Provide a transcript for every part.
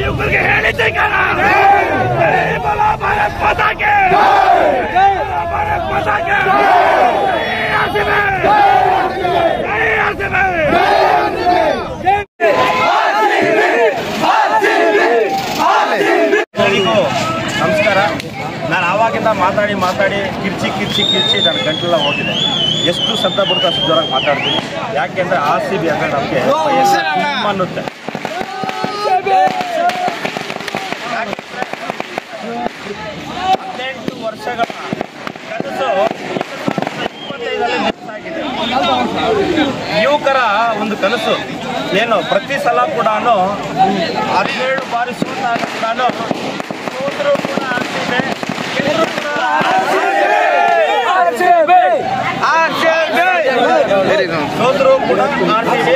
ಯುವಕರಿಗೆ ಹೇಳಿದ್ದೆ ಭಾರತ್ ಮಾತಾಗೆ ಭಾರತ್ ಮಾತಾಗೆ ನಮಸ್ಕಾರ. ನಾನು ಆವಾಗಿಂದ ಮಾತಾಡಿ ಕಿರ್ಚಿ ನನ್ನ ಗಂಟೆಲ್ಲ ಹೋಗಿದೆ. ಎಷ್ಟು ಶಬ್ದ ಬರುತ್ತೆ ಅಷ್ಟು ಜೋರಾಗಿ ಮಾತಾಡ್ತೀನಿ. ಯಾಕೆಂದರೆ RCB ಅಂದರೆ ನಮಗೆ ಅನ್ನುತ್ತೆ. 18 ವರ್ಷಗಳ ಕನಸು 2025ರಲ್ಲಿ ನನಸಾಗಿದೆ. ಯುವಕರ ಒಂದು ಕನಸು ಏನು, ಪ್ರತಿ ಸಲ ಕೂಡ 17 ಬಾರಿ ಸೋತಾಗ ಕೂಡ ಸೋತರೂ ಕೂಡ ಆಗ್ತಿದೆ, ಗೆದ್ದರೂ ಕೂಡ ಸೋತರೂ ಕೂಡ RCB,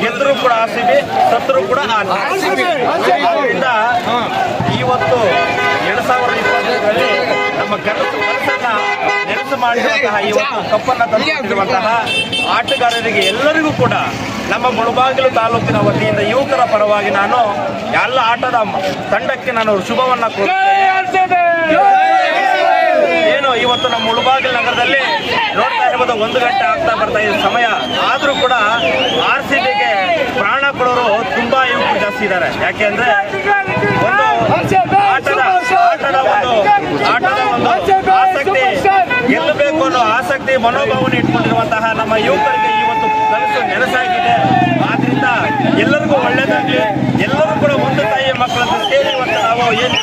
ಗೆದ್ದರೂ ಕೂಡ RCB, ಸತ್ತರೂ ಕೂಡ RCB. ಆದ್ದರಿಂದ ಇವತ್ತು 2025ರಲ್ಲಿ ನಮ್ಮ ಕನಸನ್ನ ನೆನಸು ಮಾಡಿರುವಂತಹ ಇವತ್ತು ಕಪ್ಪನ್ನು ತಂದಿರುವಂತಹ ಆಟಗಾರರಿಗೆ ಎಲ್ಲರಿಗೂ ಕೂಡ ನಮ್ಮ ಮುಳಬಾಗಿಲು ತಾಲೂಕಿನ ವತಿಯಿಂದ ಯುವಕರ ಪರವಾಗಿ ನಾನು ಎಲ್ಲ ಆಟದ ತಂಡಕ್ಕೆ ನಾನು ಶುಭವನ್ನ ಕೋರುತ್ತೇನೆ. ಏನು ಇವತ್ತು ನಮ್ಮ ಮುಳಬಾಗಿಲು ನಗರದಲ್ಲಿ ನೋಡ್ತಾ ಇರ್ಬೋದು, 1 ಗಂಟೆ ಆಗ್ತಾ ಬರ್ತಾ ಇದೆ ಸಮಯ, ಆದರೂ ಕೂಡ RCBಗೆ ಪ್ರಾಣ ಕೊಡೋರು ತುಂಬಾ ಯುವಕರು ಜಾಸ್ತಿ ಇದ್ದಾರೆ. ಯಾಕೆಂದ್ರೆ ಒಂದು ಆಟದ ಒಂದು ಆಸಕ್ತಿ, ಗೆಲ್ಲಬೇಕು ಅನ್ನೋ ಆಸಕ್ತಿ ಮನೋಭಾವನೆ ಇಟ್ಕೊಂಡಿರುವಂತಹ ನಮ್ಮ ಯುವಕರಿಗೆ ಇವತ್ತು ಕನಸು ನೆನಸಾಗಿದೆ. ಆದ್ರಿಂದ ಎಲ್ಲರಿಗೂ ಒಳ್ಳೇದಾಗ್ಲಿ, ಎಲ್ಲರೂ ಕೂಡ ಒಂದು ತಾಯಿಯ ಮಕ್ಕಳನ್ನು ಸೇರಿ ಇವತ್ತು ನಾವು ಏನು